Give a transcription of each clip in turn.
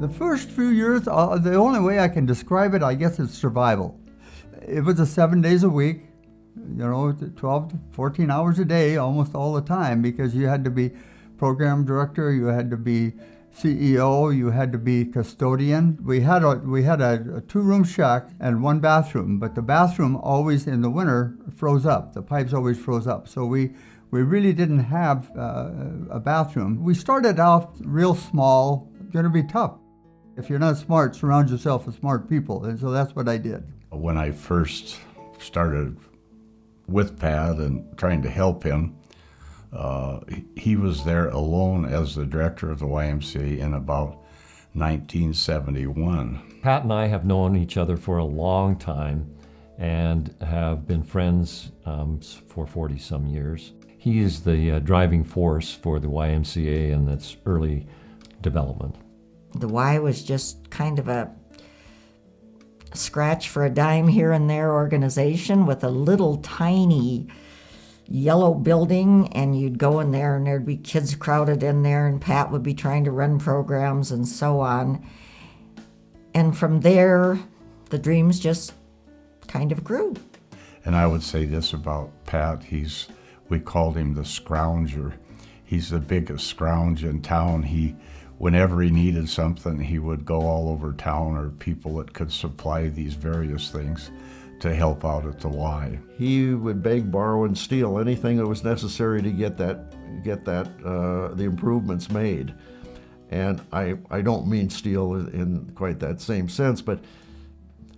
The first few years, the only way I can describe it, I guess, is survival. It was 7 days a week, 12 to 14 hours a day, almost all the time, because you had to be program director, you had to be CEO, you had to be custodian. We had a two-room shack and one bathroom, but the bathroom always in the winter froze up. The pipes always froze up, so we really didn't have a bathroom. We started off real small. Going to be tough. If you're not smart, surround yourself with smart people, and so that's what I did. When I first started with Pat and trying to help him, he was there alone as the director of the YMCA in about 1971. Pat and I have known each other for a long time and have been friends for 40-some years. He is the driving force for the YMCA and its early development. The Y was just kind of a scratch for a dime here and there organization with a little tiny yellow building, and you'd go in there and there'd be kids crowded in there, and Pat would be trying to run programs and so on. And from there, the dreams just kind of grew. And I would say this about Pat, we called him the scrounger. He's the biggest scrounge in town. Whenever he needed something, he would go all over town, or people that could supply these various things to help out at the Y. He would beg, borrow, and steal anything that was necessary to get the improvements made. And I don't mean steal in quite that same sense, but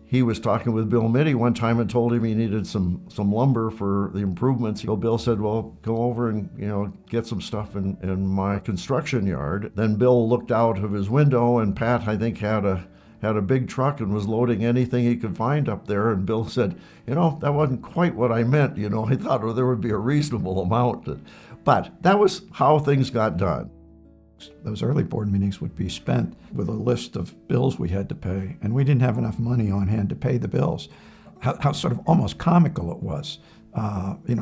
he was talking with Bill Mitty one time and told him he needed some lumber for the improvements. Bill said, well, go over and get some stuff in my construction yard. Then Bill looked out of his window, and Pat, I think, had a big truck and was loading anything he could find up there. And Bill said, that wasn't quite what I meant. I thought there would be a reasonable amount. But that was how things got done. Those early board meetings would be spent with a list of bills we had to pay, and we didn't have enough money on hand to pay the bills. How sort of almost comical it was,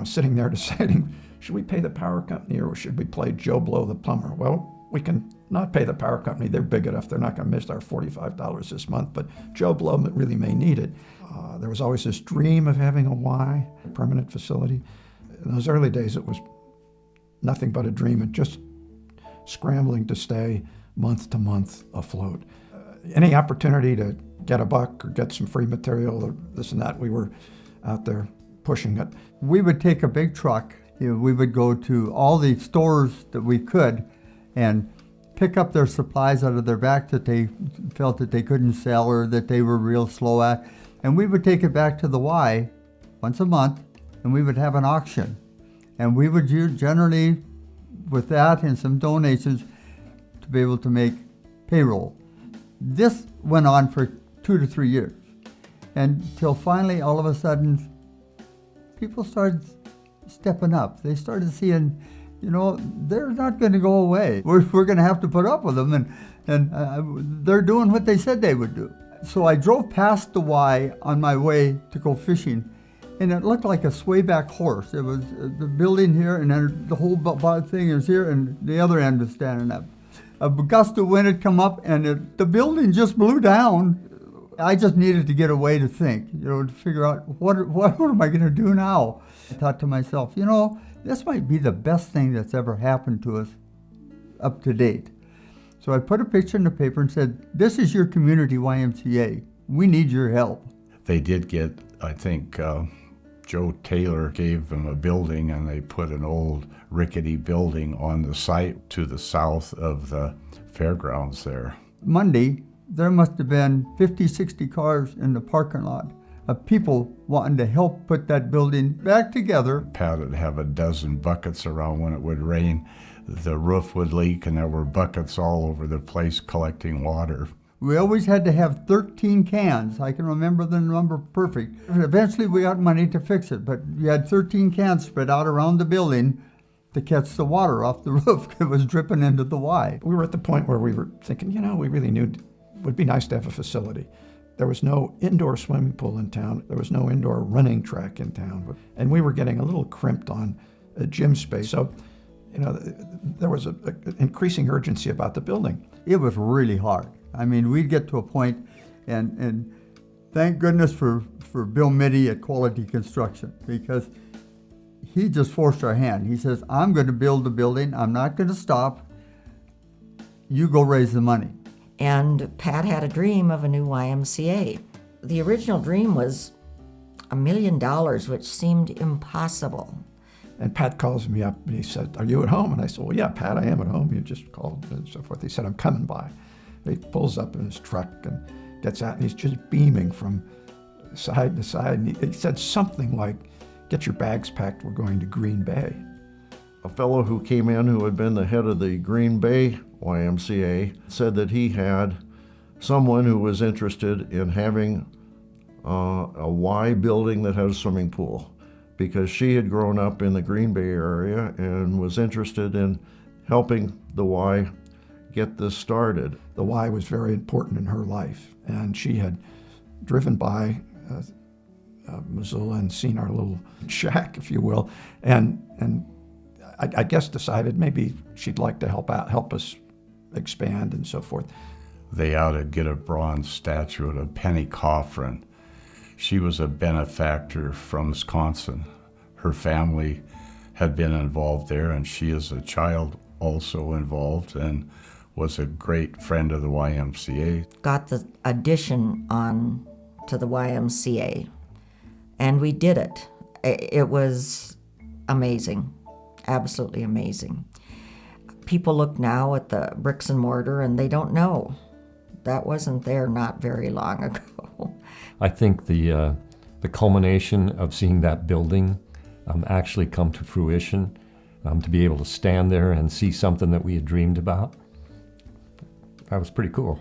sitting there deciding, should we pay the power company or should we play Joe Blow the plumber? Well, we can not pay the power company. They're big enough. They're not going to miss our $45 this month, but Joe Blow really may need it. There was always this dream of having a Y, a permanent facility. In those early days, it was nothing but a dream, and just scrambling to stay month to month afloat. Any opportunity to get a buck or get some free material or this and that, we were out there pushing it. We would take a big truck. We would go to all the stores that we could and pick up their supplies out of their back that they felt that they couldn't sell or that they were real slow at. And we would take it back to the Y once a month, and we would have an auction. And we would generally, with that and some donations, to be able to make payroll. This went on for 2 to 3 years, until finally, all of a sudden, people started stepping up. They started seeing, they're not going to go away. We're going to have to put up with them, and they're doing what they said they would do. So I drove past the Y on my way to go fishing, and it looked like a swayback horse. It was the building here, and then the whole thing is here, and the other end was standing up. A gust of wind had come up, and the building just blew down. I just needed to get away to think, to figure out what am I going to do now? I thought to myself, this might be the best thing that's ever happened to us up to date. So I put a picture in the paper and said, this is your community YMCA. We need your help. They did get, I think, Joe Taylor gave them a building, and they put an old rickety building on the site to the south of the fairgrounds there. Monday, there must have been 50, 60 cars in the parking lot of people wanting to help put that building back together. Pat would have a dozen buckets around when it would rain. The roof would leak, and there were buckets all over the place collecting water. We always had to have 13 cans. I can remember the number perfect. Eventually we got money to fix it, but you had 13 cans spread out around the building to catch the water off the roof. It was dripping into the Y. We were at the point where we were thinking, we really knew it would be nice to have a facility. There was no indoor swimming pool in town. There was no indoor running track in town. And we were getting a little crimped on gym space. So, there was an increasing urgency about the building. It was really hard. I mean, we'd get to a point, and thank goodness for Bill Mitty at Quality Construction, because he just forced our hand. He says, I'm going to build the building. I'm not going to stop. You go raise the money. And Pat had a dream of a new YMCA. The original dream was $1 million, which seemed impossible. And Pat calls me up and he said, are you at home? And I said, well, yeah, Pat, I am at home. You just called and so forth. He said, I'm coming by. He pulls up in his truck and gets out, and he's just beaming from side to side. And he said something like, get your bags packed, we're going to Green Bay. A fellow who came in who had been the head of the Green Bay YMCA said that he had someone who was interested in having a Y building that had a swimming pool, because she had grown up in the Green Bay area and was interested in helping the Y get this started. The Y was very important in her life, and she had driven by Missoula and seen our little shack, if you will, and I guess decided maybe she'd like to help us expand and so forth. They ought to get a bronze statue of Penny Coffrin. She was a benefactor from Wisconsin. Her family had been involved there, and she as a child also involved and was a great friend of the YMCA. Got the addition on to the YMCA, and we did it. It was amazing, absolutely amazing. People look now at the bricks and mortar and they don't know. That wasn't there not very long ago. I think the culmination of seeing that building actually come to fruition, to be able to stand there and see something that we had dreamed about, that was pretty cool.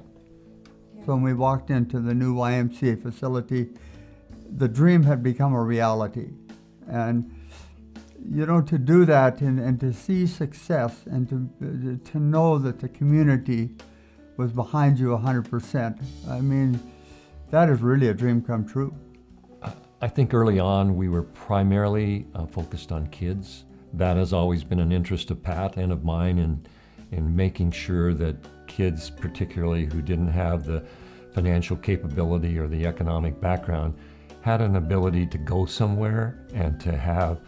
So when we walked into the new YMCA facility, the dream had become a reality. And to do that and to see success and to know that the community was behind you 100%, I mean, that is really a dream come true. I think early on we were primarily focused on kids. That has always been an interest of Pat and of mine in making sure that kids, particularly who didn't have the financial capability or the economic background, had an ability to go somewhere and to have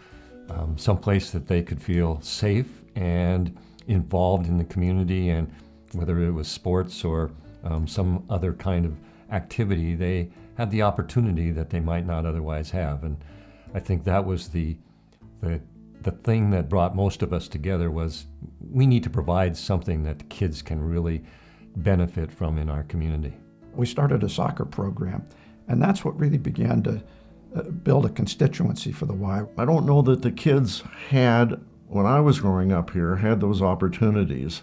someplace that they could feel safe and involved in the community, and whether it was sports or some other kind of activity, they had the opportunity that they might not otherwise have. And I think that was the thing that brought most of us together, was we need to provide something that the kids can really benefit from in our community. We started a soccer program, and that's what really began to build a constituency for the Y. I don't know that the kids had, when I was growing up here, had those opportunities,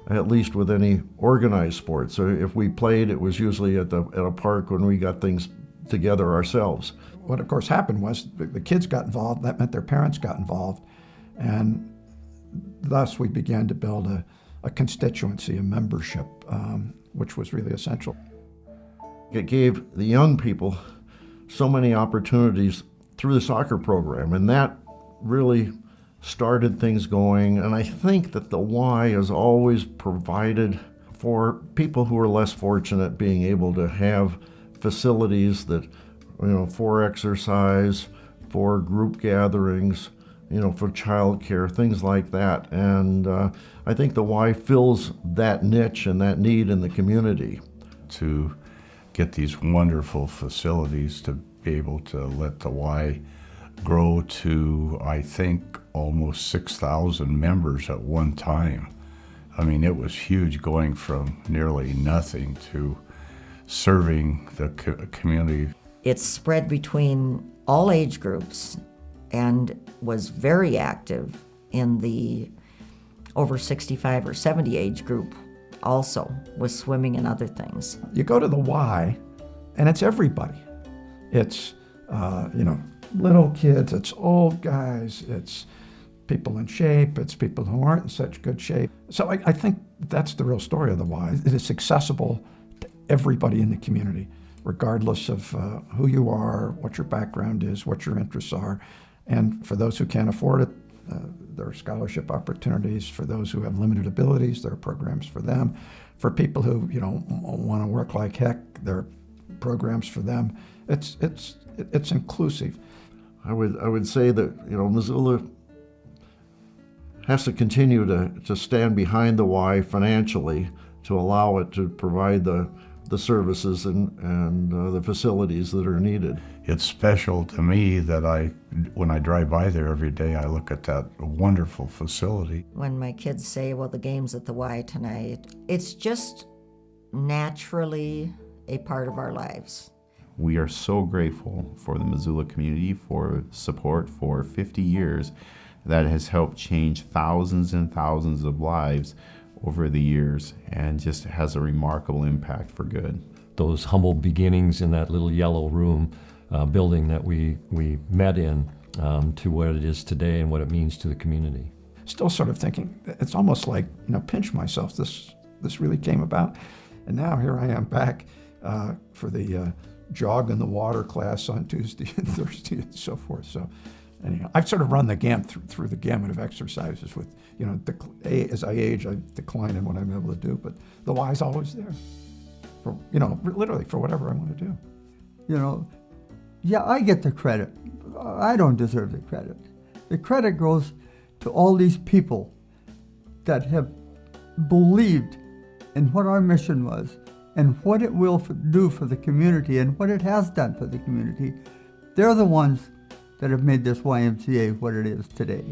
at least with any organized sports. So if we played, it was usually at a park when we got things together ourselves. What of course happened was the kids got involved. That meant their parents got involved, and thus we began to build a constituency, a membership, which was really essential. It gave the young people so many opportunities through the soccer program, and that really started things going. And I think that the Y has always provided for people who are less fortunate, being able to have facilities that, for exercise, for group gatherings, for childcare, things like that. And I think the Y fills that niche and that need in the community. To get these wonderful facilities, to be able to let the Y grow to, I think, almost 6,000 members at one time. I mean, it was huge, going from nearly nothing to serving the community. It's spread between all age groups and was very active in the over 65 or 70 age group also, with swimming and other things. You go to the Y, and it's everybody. It's, little kids, it's old guys, it's people in shape, it's people who aren't in such good shape. So I think that's the real story of the Y. It is accessible to everybody in the community, regardless of who you are, what your background is, what your interests are. And for those who can't afford it, there are scholarship opportunities for those who have limited abilities. There are programs for them. For people who want to work like heck, there are programs for them. It's inclusive. I would say that Missoula has to continue to stand behind the Y financially to allow it to provide the services and the facilities that are needed. It's special to me that when I drive by there every day, I look at that wonderful facility. When my kids say, well, the game's at the Y tonight, it's just naturally a part of our lives. We are so grateful for the Missoula community for support for 50 years that has helped change thousands and thousands of lives over the years and just has a remarkable impact for good. Those humble beginnings in that little yellow room building that we met in to what it is today and what it means to the community. Still sort of thinking, it's almost like, pinch myself, this really came about. And now here I am back for the jog in the water class on Tuesday and Thursday and so forth. So anyhow, I've sort of run the through the gamut of exercises with, as I age, I decline in what I'm able to do, but the Y's always there for, literally for whatever I want to do. Yeah, I get the credit. I don't deserve the credit. The credit goes to all these people that have believed in what our mission was and what it will do for the community and what it has done for the community. They're the ones that have made this YMCA what it is today.